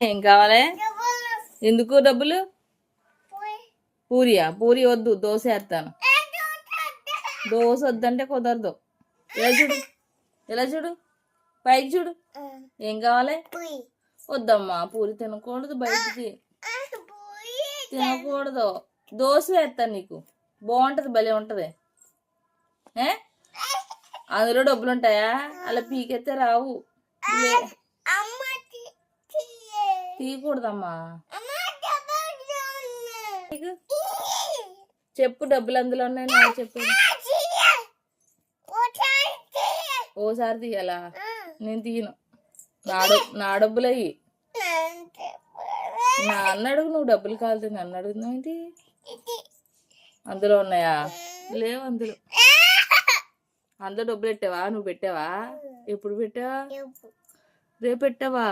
ఏం కావాలి? ఎందుకు డబ్బులు? పూరియా? పూరి వద్దు, దోశ వేస్తాను. దోశ వద్దంటే కుదరదు. ఇలా చూడు, ఇలా చూడు, పైకి చూడు. ఏం కావాలి? వద్దమ్మా, పూరి తినకూడదు, బయటికి తినకూడదు. దోశ వేస్తాను నీకు, బాగుంటది, భలే ఉంటది. అందులో డబ్బులు ఉంటాయా? అలా పీకెత్తే రావు. తీయకూడదమ్మా. చెప్పు, డబ్బులు అందులో ఉన్నాయి, నాకు చెప్పు. ఓసారి తీయాలా? నేను తీయను. నా డబ్బులు అయ్యి. నాన్న అడుగు, నువ్వు డబ్బులు కావాలి, నన్ను అడుగుతున్నావు ఏంటి? అందులో ఉన్నాయా? లేవు అందులో. అందులో డబ్బులు పెట్టావా? నువ్వు పెట్టావా? ఎప్పుడు పెట్టావా? రేపు పెట్టావా?